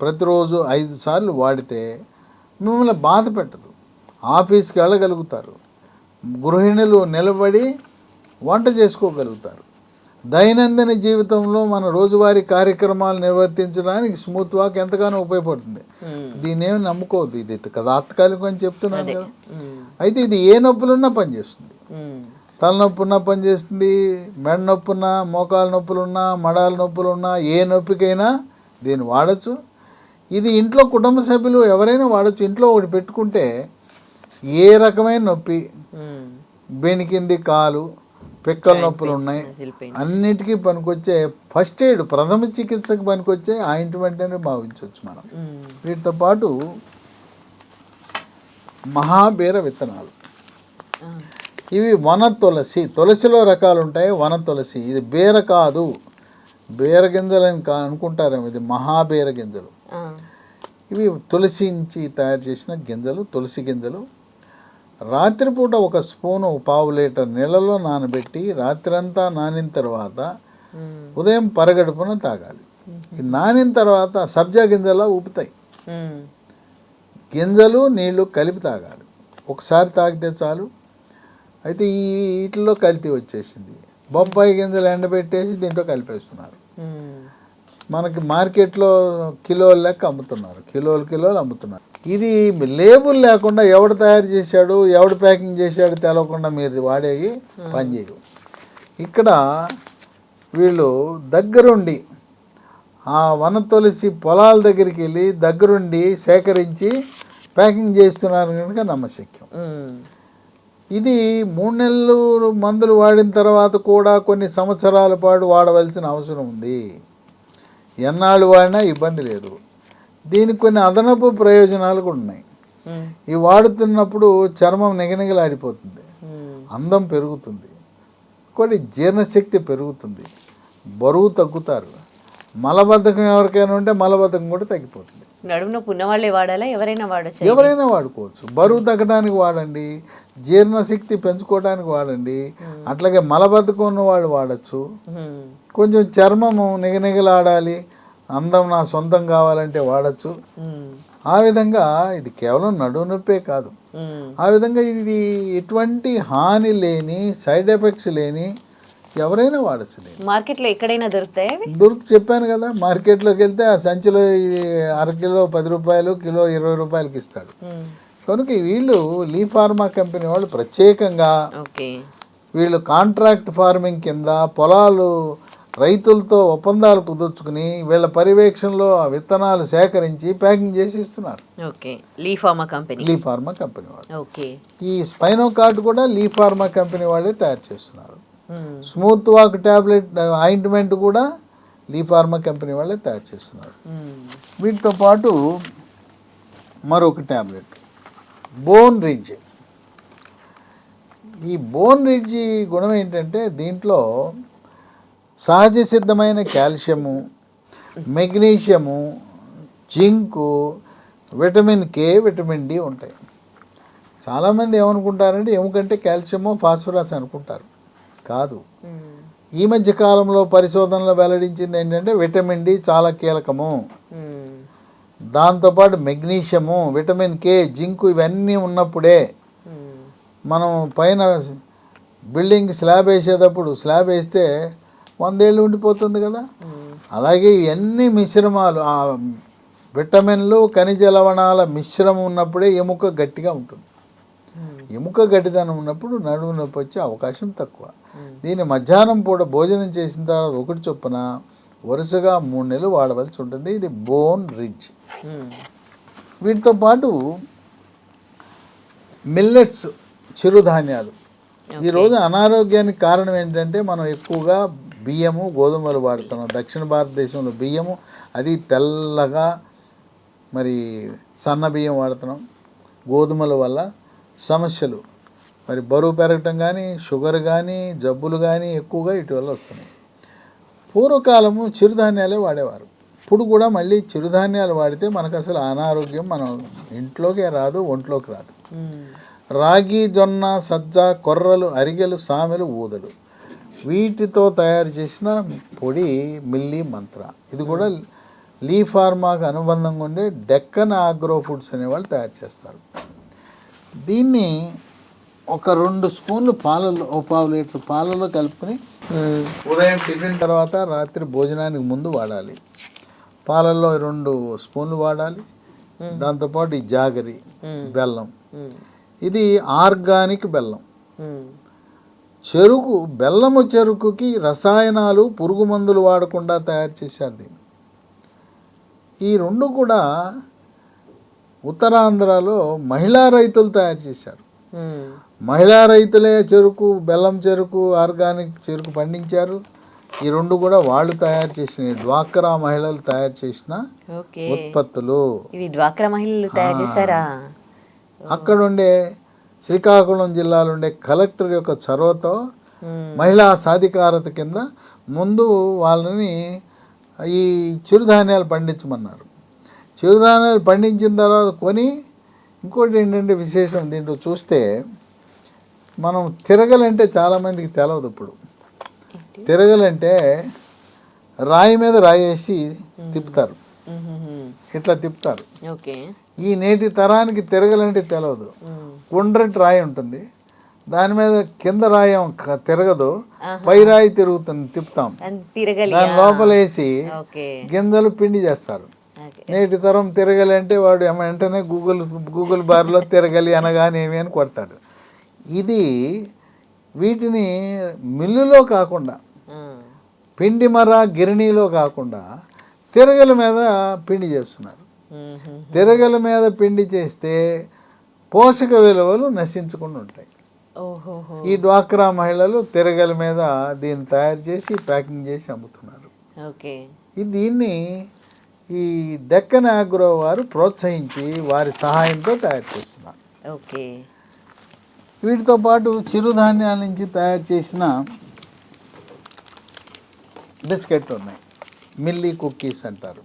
ప్రతిరోజు 5 సార్లు వాడితే మిమ్మల్ని బాధ పెట్టదు, ఆఫీస్కి వెళ్ళగలుగుతారు, గృహిణులు నిలబడి వంట చేసుకోగలుగుతారు. దైనందిన జీవితంలో మన రోజువారీ కార్యక్రమాలు నిర్వర్తించడానికి స్మూత్ వాక్ ఎంతగానో ఉపయోగపడుతుంది. దీన్ని ఏమి నమ్ముకోవద్దు, ఇది తాత్కాలికం అని చెప్తున్నాను కదా. అయితే ఇది ఏ నొప్పులున్నా పనిచేస్తుంది. తలనొప్పి ఉన్నా పనిచేస్తుంది, మెడ నొప్పి ఉన్నా, మోకాలు నొప్పులున్నా, మడాల నొప్పులున్నా, ఏ నొప్పికైనా దీన్ని వాడచ్చు. ఇది ఇంట్లో కుటుంబ సభ్యులు ఎవరైనా వాడచ్చు. ఇంట్లో ఒకటి పెట్టుకుంటే ఏ రకమైన నొప్పి, బెనికింది కాలు, పిక్కల నొప్పులు ఉన్నాయి, అన్నిటికీ పనికొచ్చే ఫస్ట్ ఎయిడ్, ప్రథమ చికిత్సకు పనికొచ్చే ఆయింట్మెంట్ అని భావించవచ్చు మనం. వీటితో పాటు మహాబీర విత్తనాలు, ఇవి వన తులసి. తులసిలో రకాలు ఉంటాయి. వన తులసి ఇది బీర కాదు, బీర గింజలు అని అనుకుంటారేమో, ఇది మహాబీర గింజలు. ఇవి తులసి నుంచి తయారు చేసిన గింజలు, తులసి గింజలు. రాత్రిపూట ఒక స్పూను 1/2 లీటర్ నీళ్ళలో నానబెట్టి రాత్రంతా నానిన తర్వాత ఉదయం పరగడుపున తాగాలి. ఈ నానిన తర్వాత సబ్జా గింజలా ఊపుతాయి. గింజలు నీళ్లు కలిపి తాగాలి. ఒకసారి తాగితే చాలు. అయితే వీటిలో కల్తీ వచ్చేసింది. బొప్పాయి గింజలు ఎండబెట్టేసి దీంట్లో కలిపేస్తున్నారు. మనకి మార్కెట్లో కిలోల లెక్క అమ్ముతున్నారు, కిలోలు అమ్ముతున్నారు. ఇది లేబుల్ లేకుండా ఎవడు తయారు చేశాడు, ఎవడు ప్యాకింగ్ చేశాడు తెలవకుండా మీరు వాడేవి పనిచేయవు. ఇక్కడ వీళ్ళు దగ్గరుండి ఆ వన తులసి పొలాల దగ్గరికి వెళ్ళి దగ్గరుండి సేకరించి ప్యాకింగ్ చేస్తున్నారు కనుక నమ్మశక్యం. ఇది 3 నెలలు మందులు వాడిన తర్వాత కూడా కొన్ని సంవత్సరాల పాటు వాడవలసిన అవసరం ఉంది. ఎన్నాళ్ళు వాడినా ఇబ్బంది లేదు. దీనికి కొన్ని అదనపు ప్రయోజనాలు కూడా ఉన్నాయి. ఇవి వాడుతున్నప్పుడు చర్మం నిగనిగలాడిపోతుంది, అందం పెరుగుతుంది, కొన్ని జీర్ణశక్తి పెరుగుతుంది, బరువు తగ్గుతారు. మలబద్ధకం ఎవరికైనా ఉంటే మలబద్ధకం కూడా తగ్గిపోతుంది. నడుము నొప్పి ఉన్న వాళ్ళే వాడాలా, ఎవరైనా వాడచ్చు? ఎవరైనా వాడుకోవచ్చు. బరువు తగ్గడానికి వాడండి, జీర్ణశక్తి పెంచుకోవడానికి వాడండి, అట్లాగే మలబద్ధకం ఉన్న వాళ్ళు వాడచ్చు. కొంచెం చర్మము నిగనిగలాడాలి, అందం నా సొంతం కావాలంటే వాడచ్చు. ఆ విధంగా ఇది కేవలం నడుము నొప్పే కాదు, ఆ విధంగా ఇది ఎటువంటి హాని లేని, సైడ్ ఎఫెక్ట్స్ లేని ఎవరైనా వాడచ్చు. మార్కెట్లో ఎక్కడైనా దొరుకుతాయి? చెప్పాను కదా, మార్కెట్లోకి వెళ్తే ఆ సంచిలో ఇది అరకిలో 10 రూపాయలు, కిలో 20 రూపాయలకి ఇస్తాడు. కనుక వీళ్ళు లీ ఫార్మా కంపెనీ వాళ్ళు ప్రత్యేకంగా వీళ్ళు కాంట్రాక్ట్ ఫార్మింగ్ కింద పొలాలు రైతులతో ఒప్పందాలు కుదుర్చుకుని వీళ్ళ పర్యవేక్షణలో ఆ విత్తనాలు సేకరించి ప్యాకింగ్ చేసి ఇస్తున్నారు. లీ ఫార్మా కంపెనీ వాళ్ళు. ఈ స్పైనో కార్డ్ కూడా లీ ఫార్మా కంపెనీ వాళ్ళే తయారు చేస్తున్నారు. స్మూత్ వాక్ టాబ్లెట్ ఆయింట్మెంట్ కూడా లీ ఫార్మా కంపెనీ వాళ్ళే తయారు చేస్తున్నారు. వీటితో పాటు మరొక టాబ్లెట్ బోన్ రిడ్జ్. ఈ బోన్ రిడ్జ్ గుణం ఏంటంటే దీంట్లో సహజ సిద్ధమైన calcium, magnesium, zinc, vitamin K, vitamin D ఉంటాయి. చాలామంది ఏమనుకుంటారంటే ఎముకంటే కాల్షియము, ఫాస్ఫరస్ అనుకుంటారు. కాదు. ఈ మధ్య కాలంలో పరిశోధనలో వెల్లడించింది ఏంటంటే విటమిన్ డి చాలా కీలకము, దాంతోపాటు మెగ్నీషియము, విటమిన్ కే, జింకు ఇవన్నీ ఉన్నప్పుడే మనం పైన బిల్డింగ్ స్లాబ్ వేసేటప్పుడు స్లాబ్ వేస్తే 100 ఏళ్ళు ఉండిపోతుంది కదా. అలాగే ఇవన్నీ మిశ్రమాలు, ఆ విటమిన్లు, ఖనిజ లవణాల మిశ్రమం ఉన్నప్పుడే ఎముక గట్టిగా ఉంటుంది. ఎముక గట్టిదనం ఉన్నప్పుడు నడుము నొప్పి వచ్చే అవకాశం తక్కువ. దీన్ని మధ్యాహ్నం పూట భోజనం చేసిన తర్వాత 1 చొప్పున వరుసగా 3 నెలలు వాడవలసి ఉంటుంది. ఇది బోన్ రిడ్జ్. వీటితో పాటు మిల్లెట్స్, చిరుధాన్యాలు. ఈరోజు అనారోగ్యానికి కారణం ఏంటంటే మనం ఎక్కువగా బియ్యము, గోధుమలు వాడుతున్నాం. దక్షిణ భారతదేశంలో బియ్యము అది తెల్లగా, మరి సన్న బియ్యం వాడుతున్నాం. గోధుమల వల్ల సమస్యలు, మరి బరువు పెరగటం కానీ, షుగర్ కానీ, జబ్బులు కానీ ఎక్కువగా ఇటీవల వస్తున్నాయి. పూర్వకాలము చిరుధాన్యాలే వాడేవారు. ఇప్పుడు కూడా మళ్ళీ చిరుధాన్యాలు వాడితే మనకు అసలు అనారోగ్యం మనం ఇంట్లోకే రాదు, ఒంట్లోకి రాదు. రాగి, జొన్న, సజ్జ, కొర్రలు, అరిగెలు, సామెలు, ఊదలు, వీటితో తయారు చేసిన పొడి మిల్లీ మంత్ర. ఇది కూడా లీ ఫార్మాకు అనుబంధంగా ఉండే డెక్కన్ ఆగ్రో ఫుడ్స్ అనేవాళ్ళు తయారు చేస్తారు. దీన్ని ఒక 2 స్పూన్లు పాలలో, 1/2 లీటర్ పాలలో కలుపుకొని ఉదయం టిఫిన్ తర్వాత రాత్రి భోజనానికి ముందు వాడాలి. పాలల్లో 2 స్పూన్లు వాడాలి. దాంతోపాటు ఈ జాగరి బెల్లం, ఇది ఆర్గానిక్ బెల్లం. చెరుకు, బెల్లము చెరుకుకి రసాయనాలు, పురుగు మందులు వాడకుండా తయారు చేశారు దీన్ని. ఈ 2 కూడా ఉత్తరాంధ్రలో మహిళా రైతులు తయారు చేశారు. మహిళా రైతులే చెరుకు, బెల్లం చెరుకు, ఆర్గానిక్ చెరుకు పండించారు. ఈ 2 కూడా వాళ్ళు తయారు చేసిన, డ్వాక్రా మహిళలు తయారు చేసిన ఉత్పత్తులు. ఇవి డ్వాక్రా మహిళలు తయారు చేశారా? అక్కడ ఉండే శ్రీకాకుళం జిల్లాలో ఉండే కలెక్టర్ యొక్క చొరవతో మహిళా సాధికారత కింద ముందు వాళ్ళని ఈ చిరుధాన్యాలు పండించమన్నారు. చిరుధాన్యాలు పండించిన తర్వాత కొని ఇంకోటి ఏంటంటే విశేషం దీంట్లో చూస్తే మనం తిరగలంటే చాలామందికి తెలవదు. ఇప్పుడు తిరగలంటే రాయి మీద రాయి వేసి తిప్పుతారు, ఇట్లా తిప్పుతారు. ఈ నేటి తరానికి తిరగలంటే తెలవదు. గుండ్రటి రాయి ఉంటుంది, దాని మీద కింద రాయి తిరగదు, పై రాయి తిరుగుతుంది, తిప్పుతాం. దాని లోపల వేసి గింజలు పిండి చేస్తారు. నేటి తరం తిరగలి అంటే వాడు వెంటనే గూగుల్ బార్లో తిరగలి అనగానే ఏమి అని కొడతాడు. ఇది వీటిని మిల్లులో కాకుండా, పిండి మర గిరణిలో కాకుండా తిరగల మీద పిండి చేస్తున్నారు. తిరగల మీద పిండి చేస్తే పోషక విలువలు నశించకుండా ఉంటాయి. ఈ డ్వాక్రా మహిళలు తిరగల మీద దీన్ని తయారు చేసి ప్యాకింగ్ చేసి అమ్ముతున్నారు. దీన్ని ఈ డెక్కన్ ఆగ్రో వారు ప్రోత్సహించి వారి సహాయంతో తయారు చేస్తున్నారు. వీటితో పాటు చిరుధాన్యాల నుంచి తయారు చేసిన బిస్కెట్ ఉన్నాయి, మిల్లీ కుక్కీస్ అంటారు.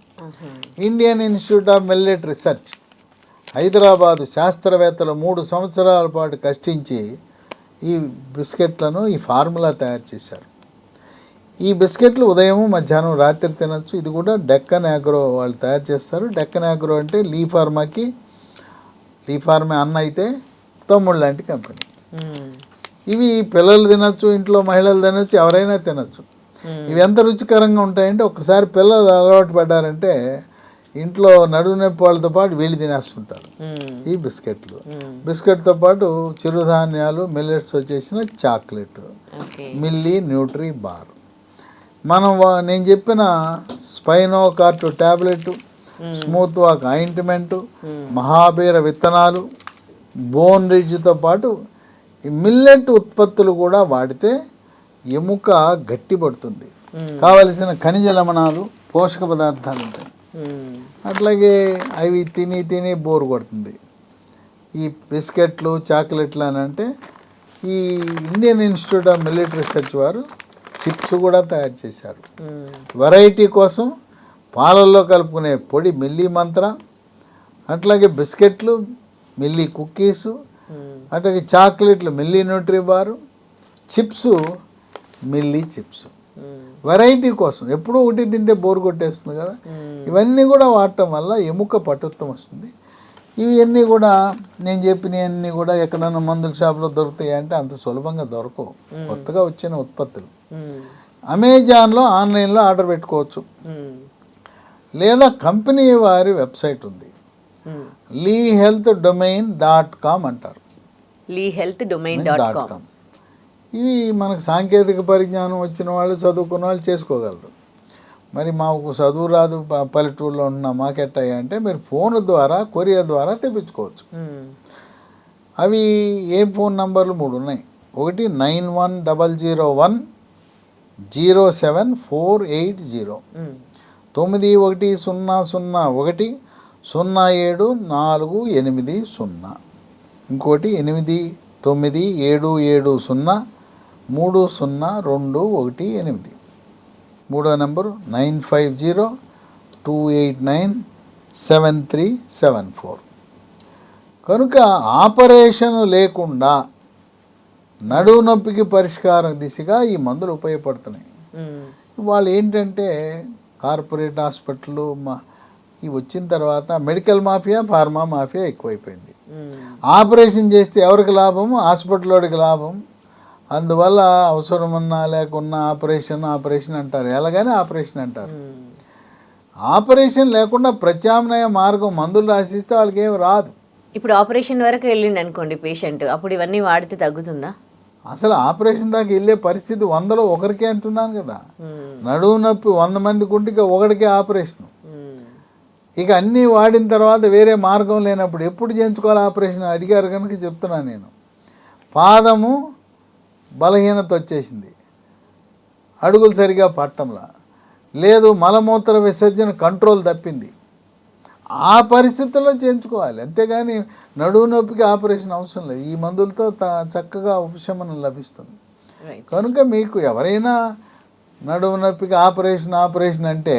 Indian institute of millet research Hyderabad శాస్త్రవేత్తలు 3 సంవత్సరాల పాటు కష్టించి ఈ బిస్కెట్లను, ఈ ఫార్ములా తయారు చేశారు. ఈ బిస్కెట్లు ఉదయం, మధ్యాహ్నం, రాత్రి తినచ్చు. ఇది కూడా డెక్కన్ ఆగ్రో వాళ్ళు తయారు చేస్తారు. డెక్కన్ ఆగ్రో అంటే లీ ఫార్మా అన్న అయితే తమ్ముడు లాంటి కంపెనీ. ఇవి పిల్లలు తినచ్చు, ఇంట్లో మహిళలు తినచ్చు, ఎవరైనా తినచ్చు. ఇవి ఎంత రుచికరంగా ఉంటాయంటే ఒకసారి పిల్లలు అలవాటు పడ్డారంటే ఇంట్లో నడుము నొప్పి వాళ్ళతో పాటు వీళ్ళు తినేస్తుంటారు ఈ బిస్కెట్లు. బిస్కెట్తో పాటు చిరుధాన్యాలు, మిల్లెట్స్ వచ్చేసిన చాక్లెట్, మిల్లీ న్యూట్రీ బార్. నేను చెప్పిన స్పైనోకార్ట్ ట్యాబ్లెట్, స్మూత్ వాక్ ఆయింట్మెంటు, మహాబీర విత్తనాలు, బోన్ రిడ్జ్తో పాటు ఈ మిల్లెట్ ఉత్పత్తులు కూడా వాడితే ఎముక గట్టిపడుతుంది. కావలసిన ఖనిజ లవణాలు, పోషక పదార్థాలు ఉంటాయి. అట్లాగే అవి తిని బోర్ కొడుతుంది. ఈ బిస్కెట్లు, చాక్లెట్లు అని అంటే ఈ Indian institute of millet research వారు చిప్స్ కూడా తయారు చేశారు. వెరైటీ కోసం పాలల్లో కలుపుకునే పొడి మిల్లీ మంత్ర, అట్లాగే బిస్కెట్లు మిల్లీ కుక్కీసు, అట్లాగే చాక్లెట్లు మిల్లీ న్యూట్రీ బారు, చిప్స్ మిల్లీ చిప్స్. వెరైటీ కోసం ఎప్పుడూ ఒకటి తింటే బోర్ కొట్టేస్తుంది కదా. ఇవన్నీ కూడా వాడటం వల్ల ఎముక పటుత్వం వస్తుంది. ఇవన్నీ కూడా నేను చెప్పినవన్నీ కూడా ఎక్కడన్నా మందుల షాప్లో దొరుకుతాయి అంటే అంత సులభంగా దొరకవు. కొత్తగా వచ్చిన ఉత్పత్తులు అమెజాన్లో, ఆన్లైన్లో ఆర్డర్ పెట్టుకోవచ్చు. లేదా కంపెనీ వారి వెబ్సైట్ ఉంది, lehealthdomain.com అంటారు. lehealthdomain.com. ఇవి మనకు సాంకేతిక పరిజ్ఞానం వచ్చిన వాళ్ళు, చదువుకున్న వాళ్ళు చేసుకోగలరు. మరి మాకు చదువు రాదు, పల్లెటూరులో ఉన్న మాకెట్టాయి అంటే మీరు ఫోన్ ద్వారా, కొరియర్ ద్వారా తెప్పించుకోవచ్చు. అవి ఏ ఫోన్ నంబర్లు 3 ఉన్నాయి. ఒకటి 9100107480, 9100107480, ఇంకోటి 8977030218. మూడో నెంబరు 9502897374. కనుక ఆపరేషన్ లేకుండా నడువు నొప్పికి పరిష్కారం దిశగా ఈ మందులు ఉపయోగపడుతున్నాయి. వాళ్ళు ఏంటంటే కార్పొరేట్ హాస్పిటళ్ళు ఇవి వచ్చిన తర్వాత మెడికల్ మాఫియా, ఫార్మా మాఫియా ఎక్కువైపోయింది. ఆపరేషన్ చేస్తే ఎవరికి లాభము? హాస్పిటల్లోడికి లాభం. అందువల్ల అవసరమన్నా లేకున్నా ఆపరేషన్ అంటారు. ఎలాగైనా ఆపరేషన్ అంటారు. ఆపరేషన్ లేకుండా ప్రత్యామ్నాయ మార్గం మందులు రాసిస్తే వాళ్ళకి ఏమి రాదు. ఇప్పుడు ఆపరేషన్ వరకు వెళ్ళిండి అనుకోండి పేషెంట్, అప్పుడు ఇవన్నీ వాడితే తగ్గుతుందా? అసలు ఆపరేషన్ దాకా వెళ్ళే పరిస్థితి 100లో 1కే అంటున్నాను కదా. నడువు నొప్పి 100 మందికి ఉంటే 1కే ఆపరేషన్. ఇక అన్నీ వాడిన తర్వాత వేరే మార్గం లేనప్పుడు ఎప్పుడు చేయించుకోవాలి ఆపరేషన్ అడిగారు కనుక చెప్తున్నాను నేను. పాదము బలహీనత వచ్చేసింది, అడుగులు సరిగా పట్టంలా లేదు, మలమూత్ర విసర్జన కంట్రోల్ తప్పింది, ఆ పరిస్థితుల్లో చేయించుకోవాలి, అంతేగాని నడువు నొప్పికి ఆపరేషన్ అవసరం లేదు. ఈ మందులతో చక్కగా ఉపశమనం లభిస్తుంది. కనుక మీకు ఎవరైనా నడువు నొప్పికి ఆపరేషన్ అంటే,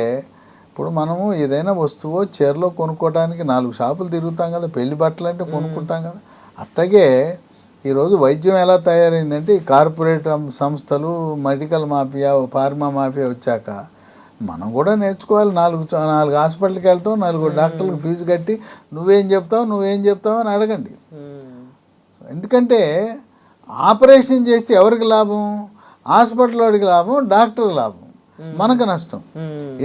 ఇప్పుడు మనము ఏదైనా వస్తువు చీరలో కొనుక్కోవడానికి 4 షాపులు తిరుగుతాం కదా, పెళ్లి బట్టలు అంటే కొనుక్కుంటాం కదా. అట్లాగే ఈరోజు వైద్యం ఎలా తయారైందంటే, ఈ కార్పొరేట్ సంస్థలు, మెడికల్ మాఫియా, ఫార్మా మాఫియా వచ్చాక మనం కూడా నేర్చుకోవాలి. 4 హాస్పిటల్కి వెళ్తాం, 4 డాక్టర్లకు ఫీజు కట్టి నువ్వేం చెప్తావు అని అడగండి. ఎందుకంటే ఆపరేషన్ చేస్తే ఎవరికి లాభం? హాస్పిటల్ వాడికి లాభం, డాక్టర్కి లాభం, మనకు నష్టం.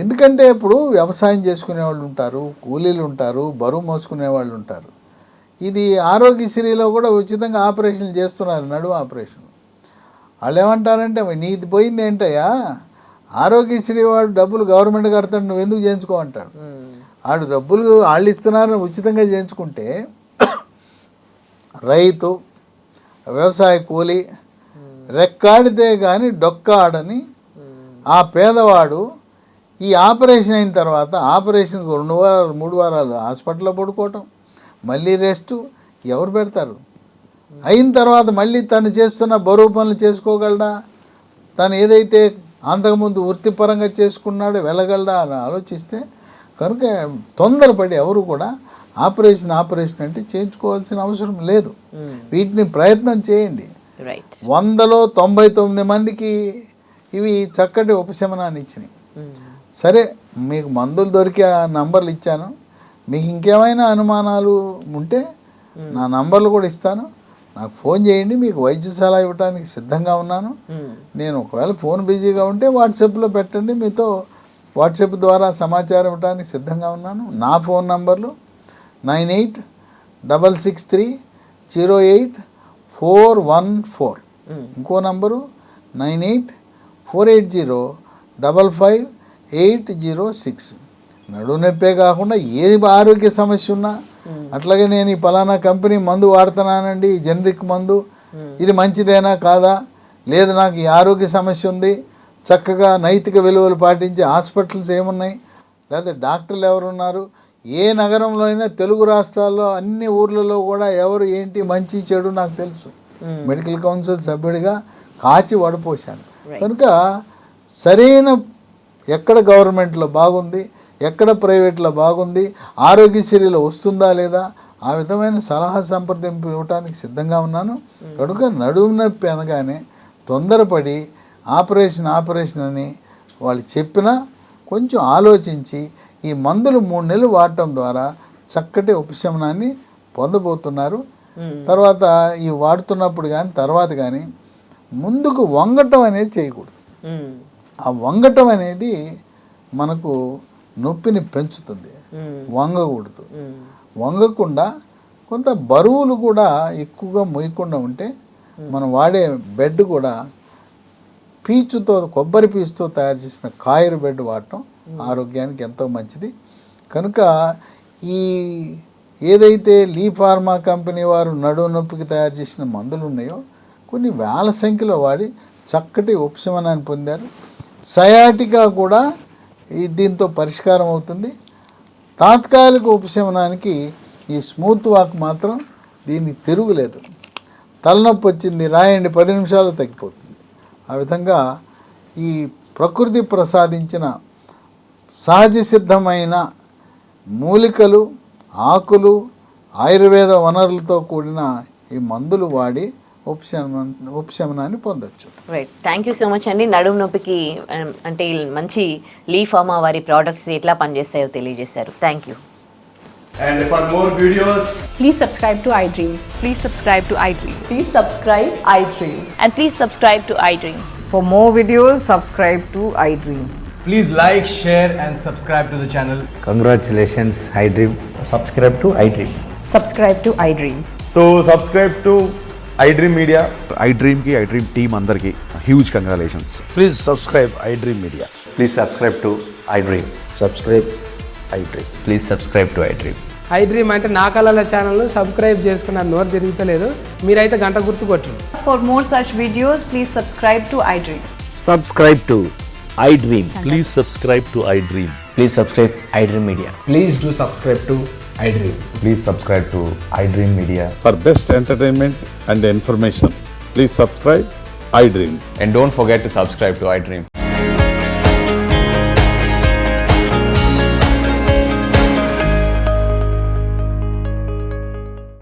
ఎందుకంటే ఇప్పుడు వ్యవసాయం చేసుకునే వాళ్ళు ఉంటారు, కూలీలు ఉంటారు, బరువు మోసుకునే వాళ్ళు ఉంటారు. ఇది ఆరోగ్యశ్రీలో కూడా ఉచితంగా ఆపరేషన్లు చేస్తున్నారు, నడుము ఆపరేషన్. వాళ్ళు ఏమంటారంటే, నీది పోయింది ఏంటయ్యా, ఆరోగ్యశ్రీ వాడు డబ్బులు గవర్నమెంట్ కడతాడు, నువ్వు ఎందుకు చేయించుకోమంటాడు. వాడు డబ్బులు వాళ్ళు ఇస్తున్నారని ఉచితంగా చేయించుకుంటే రైతు, వ్యవసాయ కూలి రెక్కాడితే కానీ డొక్క ఆడని ఆ పేదవాడు ఈ ఆపరేషన్ అయిన తర్వాత ఆపరేషన్కి 2 వారాలు 3 వారాలు హాస్పిటల్లో పడుకోవటం, మళ్ళీ రెస్టు ఎవరు పెడతారు? అయిన తర్వాత మళ్ళీ తను చేస్తున్న బరువు పనులు చేసుకోగలడా? తను ఏదైతే అంతకుముందు వృత్తిపరంగా చేసుకున్నాడో వెళ్ళగలడా అని ఆలోచిస్తే, కనుక తొందరపడి ఎవరు కూడా ఆపరేషన్ అంటే చేయించుకోవాల్సిన అవసరం లేదు. వీటిని ప్రయత్నం చేయండి. 100లో 99 మందికి ఇవి చక్కటి ఉపశమనాన్ని ఇచ్చినాయి. సరే, మీకు మందులు దొరికి ఆ నంబర్లు ఇచ్చాను. మీకు ఇంకేమైనా అనుమానాలు ఉంటే నా నంబర్లు కూడా ఇస్తాను, నాకు ఫోన్ చేయండి. మీకు వైద్య సలహా ఇవ్వడానికి సిద్ధంగా ఉన్నాను. నేను ఒకవేళ ఫోన్ బిజీగా ఉంటే వాట్సాప్లో పెట్టండి, మీతో వాట్సాప్ ద్వారా సమాచారం ఇవ్వడానికి సిద్ధంగా ఉన్నాను. నా ఫోన్ నంబర్లు 9866308414, ఇంకో నంబరు 9848055806. నడుము నొప్పే కాకుండా ఏ ఆరోగ్య సమస్య ఉన్నా, అట్లాగే నేను ఈ పలానా కంపెనీ మందు వాడుతున్నానండి, జనరిక్ మందు, ఇది మంచిదేనా కాదా, లేదు నాకు ఈ ఆరోగ్య సమస్య ఉంది, చక్కగా నైతిక విలువలు పాటించే హాస్పిటల్స్ ఏమున్నాయి, లేదా డాక్టర్లు ఎవరున్నారు, ఏ నగరంలో అయినా తెలుగు రాష్ట్రాల్లో అన్ని ఊర్లలో కూడా ఎవరు ఏంటి మంచి చెడు నాకు తెలుసు. మెడికల్ కౌన్సిల్ సభ్యుడిగా కాచి వడపోశాను. కనుక సరైన ఎక్కడ గవర్నమెంట్లో బాగుంది, ఎక్కడ ప్రైవేట్లో బాగుంది, ఆరోగ్యశ్రీలో వస్తుందా లేదా, ఆ విధమైన సలహా సంప్రదింపు ఇవ్వడానికి సిద్ధంగా ఉన్నాను. కనుక నడుము నొప్పి అనగానే తొందరపడి ఆపరేషన్ అని వాళ్ళు చెప్పినా కొంచెం ఆలోచించి ఈ మందులు 3 నెలలు వాడటం ద్వారా చక్కటి ఉపశమనాన్ని పొందబోతున్నారు. తర్వాత ఈ వాడుతున్నప్పుడు కానీ తర్వాత కానీ ముందుకు వంగటం అనేది చేయకూడదు. ఆ వంగటం అనేది మనకు నొప్పిని పెంచుతుంది, వంగకూడదు. వంగకుండా కొంత బరువులు కూడా ఎక్కువగా మోయకుండా ఉంటే మనం వాడే బెడ్ కూడా పీచుతో, కొబ్బరి పీచుతో తయారు చేసిన కాయర్ బెడ్ వాడటం ఆరోగ్యానికి ఎంతో మంచిది. కనుక ఈ ఏదైతే లీ ఫార్మా కంపెనీ వారు నడుము నొప్పికి తయారు చేసిన మందులు ఉన్నాయో కొన్ని వేల సంఖ్యలో వాడి చక్కటి ఉపశమనాన్ని పొందారు. సయాటికా కూడా దీంతో పరిష్కారం అవుతుంది. తాత్కాలిక ఉపశమనానికి ఈ స్మూత్ వాక్ మాత్రం దీనికి తిరుగులేదు. తలనొప్పి వచ్చింది రాయండి, 10 నిమిషాలు తగ్గిపోతుంది. ఆ విధంగా ఈ ప్రకృతి ప్రసాదించిన సహజ సిద్ధమైన మూలికలు, ఆకులు, ఆయుర్వేద వనరులతో కూడిన ఈ మందులు వాడి ఉపశమనాన్ని పొందొచ్చు. Right, thank you so much అండి. నడుము నొప్పికి అంటే మంచి లీ ఫార్మా వారి ప్రోడక్ట్స్ ఎట్లా పనిచేస్తాయో తెలియజేశారు. Thank you. And for more videos, please subscribe to iDream. Please subscribe to iDream. Please subscribe iDream. And please subscribe to iDream. For more videos, subscribe to iDream. please like, share and subscribe to the channel. Congratulations, iDream. Subscribe to iDream. Subscribe to iDream. So subscribe to iDream Media. iDream ki iDream team andarki huge congratulations. Please subscribe iDream Media. Please subscribe to iDream. Subscribe iDream. Please subscribe to iDream. iDream అంటే నా కళల channel subscribe చేసుకున్నారు, నోరు తిరుగుతలేదు, మీరైతే గంట గుర్తు కొట్టండి. For more such videos, please subscribe to iDream. Subscribe to iDream. Please subscribe to iDream. Please subscribe iDream Media. Please do subscribe to iDream. Please subscribe to iDream Media. For best entertainment and information, please subscribe iDream. And don't forget to subscribe to iDream.